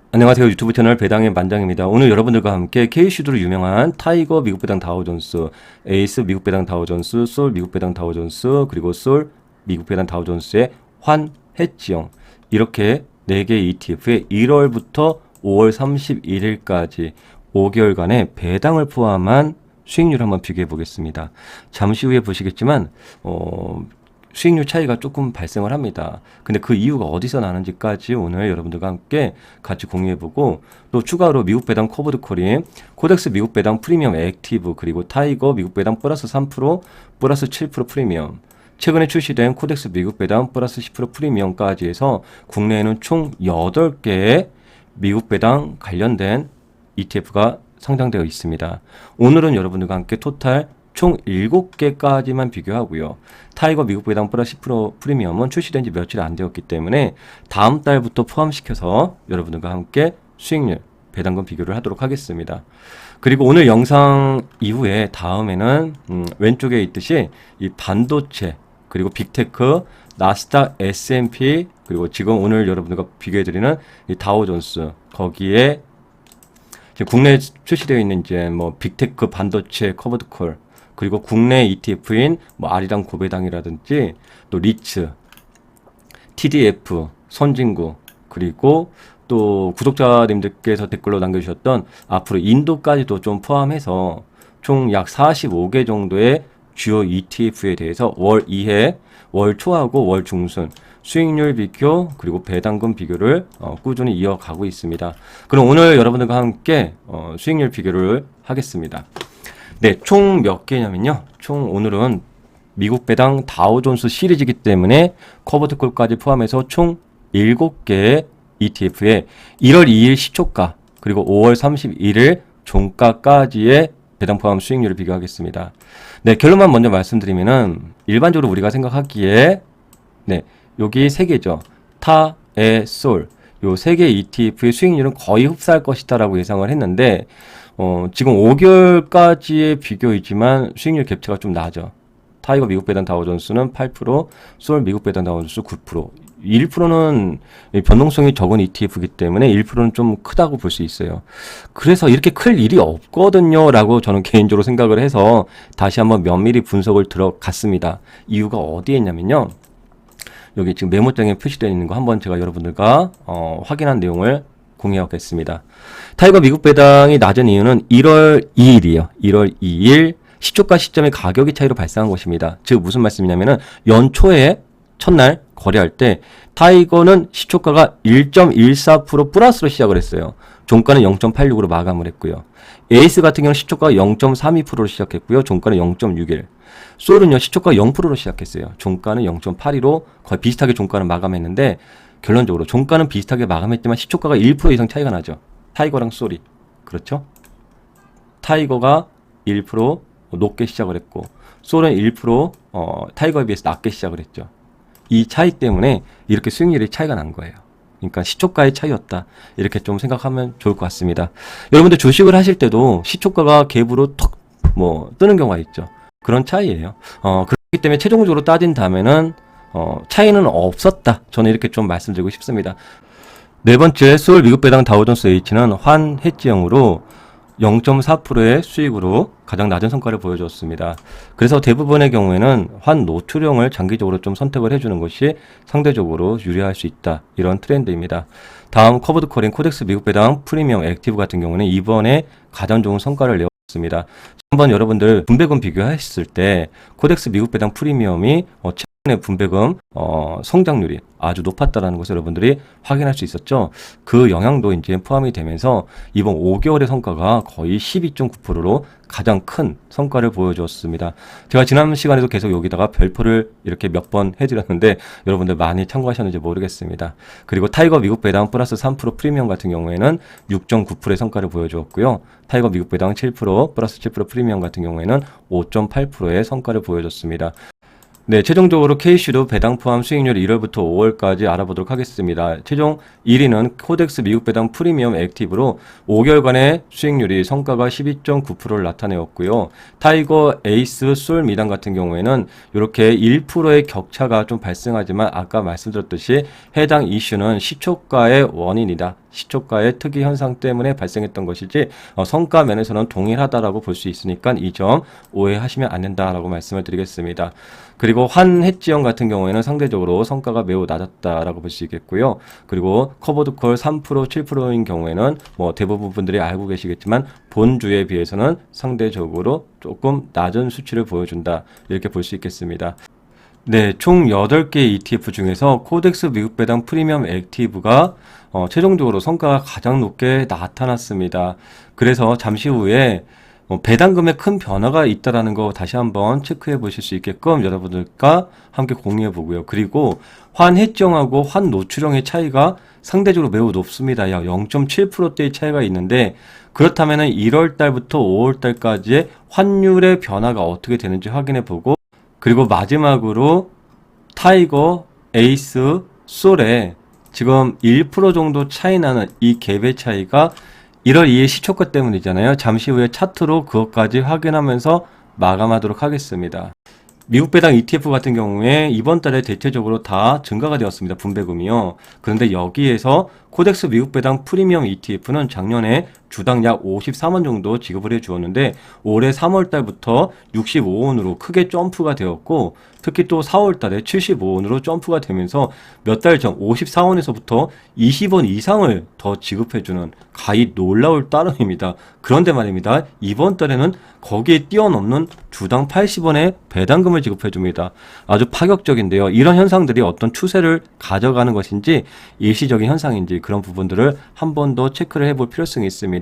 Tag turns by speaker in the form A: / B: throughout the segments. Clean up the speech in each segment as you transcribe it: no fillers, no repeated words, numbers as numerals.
A: 안녕하세요. 유튜브 채널 배당의 만장입니다. 오늘 여러분들과 함께 K슈드로 유명한 타이거 미국 배당 다우존스, 에이스 미국 배당 다우존스, 솔 미국 배당 다우존스, 그리고 솔 미국 배당 다우존스의 환 해지형, 이렇게 4개 ETF에 1월부터 5월 31일까지 5개월간의 배당을 포함한 수익률을 한번 비교해 보겠습니다. 잠시 후에 보시겠지만 수익률 차이가 조금 발생을 합니다. 근데 그 이유가 어디서 나는지까지 오늘 여러분들과 함께 같이 공유해보고, 또 추가로 미국 배당 코보드 콜인, 코덱스 미국 배당 프리미엄 액티브, 그리고 타이거 미국 배당 플러스 3%, 플러스 7% 프리미엄, 최근에 출시된 코덱스 미국 배당 플러스 10% 프리미엄까지 해서 국내에는 총 8개의 미국 배당 관련된 ETF가 상장되어 있습니다. 오늘은 여러분들과 함께 토탈 총 7개까지만 비교하고요. 타이거 미국 배당 플러스 10% 프리미엄은 출시된 지 며칠 안 되었기 때문에 다음 달부터 포함시켜서 여러분들과 함께 수익률, 배당금 비교를 하도록 하겠습니다. 그리고 오늘 영상 이후에 다음에는 왼쪽에 있듯이 이 반도체, 그리고 빅테크, 나스닥, S&P, 그리고 지금 오늘 여러분들과 비교해드리는 이 다우존스, 거기에 지금 국내에 출시되어 있는 이제 뭐 빅테크, 반도체, 커버드콜, 그리고 국내 ETF인 뭐 아리랑 고배당이라든지 또 리츠, TDF, 선진국, 그리고 또 구독자님들께서 댓글로 남겨주셨던 앞으로 인도까지도 좀 포함해서 총 약 45개 정도의 주요 ETF에 대해서 월 2회, 월 초하고 월 중순 수익률 비교, 그리고 배당금 비교를 꾸준히 이어가고 있습니다. 그럼 오늘 여러분들과 함께 수익률 비교를 하겠습니다. 네, 총 몇 개냐면요. 총 오늘은 미국 배당 다우존스 시리즈이기 때문에 커버드콜까지 포함해서 총 7개의 ETF에 1월 2일 시초가, 그리고 5월 31일 종가까지의 배당 포함 수익률을 비교하겠습니다. 네, 결론만 먼저 말씀드리면은 일반적으로 우리가 생각하기에 네, 여기 3개죠. 타, 에, 솔. 요 3개 ETF의 수익률은 거의 흡사할 것이다라고 예상을 했는데 지금 5개월까지의 비교이지만 수익률 갭차가 좀 나죠. 타이거 미국 배당 다우존스는 8%, 솔 미국 배당 다우존스 9%. 1%는 변동성이 적은 ETF이기 때문에 1%는 좀 크다고 볼 수 있어요. 그래서 이렇게 클 일이 없거든요 라고 저는 개인적으로 생각을 해서 다시 한번 면밀히 분석을 들어갔습니다. 이유가 어디에 있냐면요, 여기 지금 메모장에 표시되어 있는 거 한번 제가 여러분들과 확인한 내용을 공유하겠습니다. 타이거 미국 배당이 낮은 이유는 1월 2일이에요. 1월 2일 시초가 시점의 가격의 차이로 발생한 것입니다. 즉 무슨 말씀이냐면은 연초에 첫날 거래할 때 타이거는 시초가가 1.14% 플러스로 시작을 했어요. 종가는 0.86으로 마감을 했고요. 에이스 같은 경우는 시초가가 0.32%로 시작했고요. 종가는 0.61. 솔은요, 시초가가 0%로 시작했어요. 종가는 0.82로 거의 비슷하게 종가는 마감했는데, 결론적으로 종가는 비슷하게 마감했지만 시초가가 1% 이상 차이가 나죠. 타이거랑 솔이. 그렇죠? 타이거가 1% 높게 시작을 했고, 솔은 1% 타이거에 비해서 낮게 시작을 했죠. 이 차이 때문에 이렇게 수익률이 차이가 난 거예요. 그러니까 시초가의 차이였다, 이렇게 좀 생각하면 좋을 것 같습니다. 여러분들 주식을 하실 때도 시초가가 갭으로 턱 뜨는 경우가 있죠. 그런 차이예요. 그렇기 때문에 최종적으로 따진다면은 차이는 없었다, 저는 이렇게 좀 말씀드리고 싶습니다. 네 번째, 솔 미국 배당 다우존스 H는 환 해지형으로 0.4%의 수익으로 가장 낮은 성과를 보여줬습니다. 그래서 대부분의 경우에는 환 노출형을 장기적으로 좀 선택을 해주는 것이 상대적으로 유리할 수 있다, 이런 트렌드입니다. 다음 커버드콜인 코덱스 미국 배당 프리미엄 액티브 같은 경우는 이번에 가장 좋은 성과를 내었습니다. 한번 여러분들 분배금 비교했을 때 코덱스 미국 배당 프리미엄이 최근에 분배금 성장률이 아주 높았다라는 것을 여러분들이 확인할 수 있었죠. 그 영향도 이제 포함이 되면서 이번 5개월의 성과가 거의 12.9%로 가장 큰 성과를 보여주었습니다. 제가 지난 시간에도 계속 여기다가 별표를 이렇게 몇 번 해드렸는데 여러분들 많이 참고하셨는지 모르겠습니다. 그리고 타이거 미국 배당 플러스 3% 프리미엄 같은 경우에는 6.9%의 성과를 보여주었고요. 타이거 미국 배당 7% 플러스 7% 프리미엄 같은 경우에는 5.8%의 성과를 보여줬습니다. 네, 최종적으로 K슈드 배당 포함 수익률 1월부터 5월까지 알아보도록 하겠습니다. 최종 1위는 코덱스 미국 배당 프리미엄 액티브로 5개월간의 수익률이 성과가 12.9%를 나타내었고요. 타이거, 에이스, 솔 미당 같은 경우에는 이렇게 1%의 격차가 좀 발생하지만 아까 말씀드렸듯이 해당 이슈는 시초가의 원인이다, 시초가의 특이 현상 때문에 발생했던 것이지 성과 면에서는 동일하다라고 볼 수 있으니까 이 점 오해하시면 안 된다라고 말씀을 드리겠습니다. 그리고 환해지형 같은 경우에는 상대적으로 성과가 매우 낮았다라고 볼 수 있겠고요. 그리고 커버드콜 3% 7%인 경우에는 뭐 대부분 분들이 알고 계시겠지만 본주에 비해서는 상대적으로 조금 낮은 수치를 보여준다 이렇게 볼 수 있겠습니다. 네, 총 8개 ETF 중에서 코덱스 미국 배당 프리미엄 액티브가 최종적으로 성과가 가장 높게 나타났습니다. 그래서 잠시 후에 배당금에 큰 변화가 있다라는 거 다시 한번 체크해 보실 수 있게끔 여러분들과 함께 공유해 보고요. 그리고 환해지형하고 환노출형의 차이가 상대적으로 매우 높습니다. 약 0.7%대의 차이가 있는데 그렇다면 1월 달부터 5월 달까지의 환율의 변화가 어떻게 되는지 확인해 보고 그리고 마지막으로 타이거, 에이스, 솔에 지금 1% 정도 차이 나는 이 갭의 차이가 1월 2일 시초가 때문이잖아요. 잠시 후에 차트로 그것까지 확인하면서 마감하도록 하겠습니다. 미국 배당 ETF 같은 경우에 이번 달에 대체적으로 다 증가가 되었습니다. 분배금이요. 그런데 여기에서 코덱스 미국 배당 프리미엄 ETF는 작년에 주당 약 53원 정도 지급을 해 주었는데 올해 3월 달부터 65원으로 크게 점프가 되었고 특히 또 4월 달에 75원으로 점프가 되면서 몇 달 전 54원에서부터 20원 이상을 더 지급해 주는 가히 놀라울 따름입니다. 그런데 말입니다. 이번 달에는 거기에 뛰어넘는 주당 80원의 배당금을 지급해 줍니다. 아주 파격적인데요. 이런 현상들이 어떤 추세를 가져가는 것인지 일시적인 현상인지 그런 부분들을 한 번 더 체크를 해볼 필요성이 있습니다.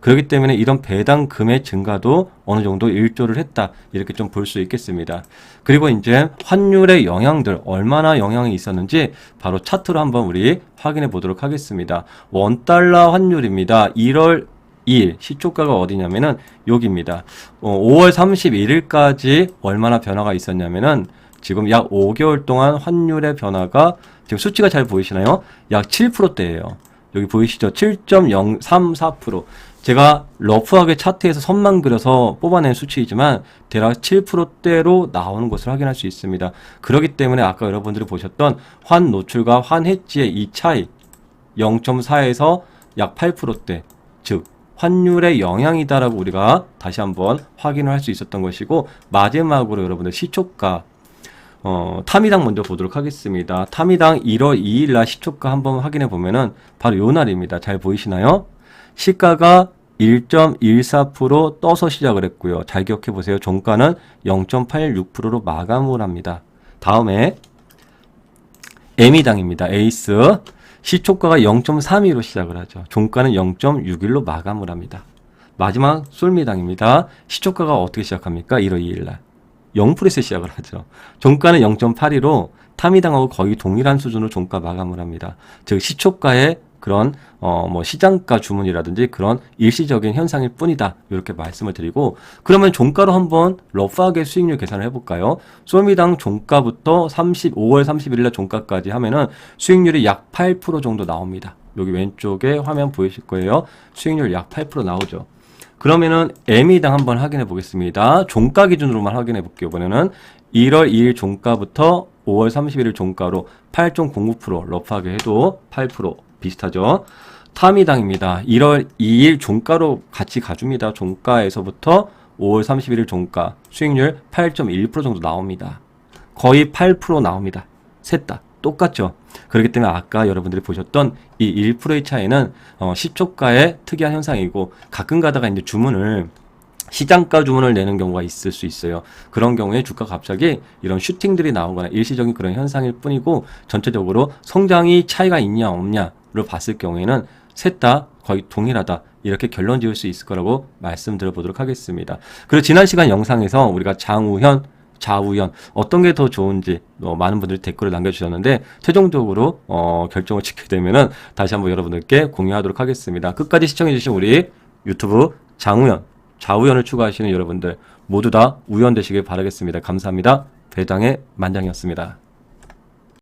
A: 그렇기 때문에 이런 배당금의 증가도 어느 정도 일조를 했다 이렇게 좀 볼 수 있겠습니다. 그리고 이제 환율의 영향들 얼마나 영향이 있었는지 바로 차트로 한번 우리 확인해 보도록 하겠습니다. 원달러 환율입니다. 1월 2일 시초가가 어디냐면은 여기입니다. 5월 31일까지 얼마나 변화가 있었냐면은 지금 약 5개월 동안 환율의 변화가 지금 수치가 잘 보이시나요? 약 7%대예요. 여기 보이시죠? 7.034%. 제가 러프하게 차트에서 선만 그려서 뽑아낸 수치이지만 대략 7%대로 나오는 것을 확인할 수 있습니다. 그렇기 때문에 아까 여러분들이 보셨던 환 노출과 환 해지의 이 차이 0.4에서 약 8%대 즉 환율의 영향이다라고 우리가 다시 한번 확인을 할 수 있었던 것이고 마지막으로 여러분들 시초가 타미당 먼저 보도록 하겠습니다. 타미당 1월 2일 날 시초가 한번 확인해 보면은 바로 요 날입니다. 잘 보이시나요? 시가가 1.14% 떠서 시작을 했고요. 잘 기억해 보세요. 종가는 0.86%로 마감을 합니다. 다음에 에미당입니다. 에이스 시초가가 0.32로 시작을 하죠. 종가는 0.61로 마감을 합니다. 마지막 솔미당입니다. 시초가가 어떻게 시작합니까? 1월 2일 날 0%에서 시작을 하죠. 종가는 0.82로 타미당하고 거의 동일한 수준으로 종가 마감을 합니다. 즉 시초가의 그런 시장가 주문이라든지 그런 일시적인 현상일 뿐이다. 이렇게 말씀을 드리고 그러면 종가로 한번 러프하게 수익률 계산을 해볼까요? 솔미당 종가부터 5월 31일날 종가까지 하면은 수익률이 약 8% 정도 나옵니다. 여기 왼쪽에 화면 보이실 거예요. 수익률 약 8% 나오죠. 그러면은 에미당 한번 확인해 보겠습니다. 종가 기준으로만 확인해 볼게요. 이번에는 1월 2일 종가부터 5월 31일 종가로 8.09% 러프하게 해도 8% 비슷하죠. 타미당입니다. 1월 2일 종가로 같이 가줍니다. 종가에서부터 5월 31일 종가 수익률 8.1% 정도 나옵니다. 거의 8% 나옵니다. 셋 다 똑같죠. 그렇기 때문에 아까 여러분들이 보셨던 이 1%의 차이는 시초가의 특이한 현상이고 가끔 가다가 이제 주문을 시장가 주문을 내는 경우가 있을 수 있어요. 그런 경우에 주가가 갑자기 이런 슈팅들이 나오거나 일시적인 그런 현상일 뿐이고 전체적으로 성장이 차이가 있냐 없냐를 봤을 경우에는 셋 다 거의 동일하다. 이렇게 결론 지을 수 있을 거라고 말씀드려 보도록 하겠습니다. 그리고 지난 시간 영상에서 우리가 장우현, 좌우현 어떤 게 더 좋은지 많은 분들이 댓글을 남겨주셨는데 최종적으로 결정을 짓게 되면은 다시 한번 여러분들께 공유하도록 하겠습니다. 끝까지 시청해주신 우리 유튜브 장우현, 좌우현을 추구하시는 여러분들 모두 다 우현 되시길 바라겠습니다. 감사합니다. 배당의 만장이었습니다.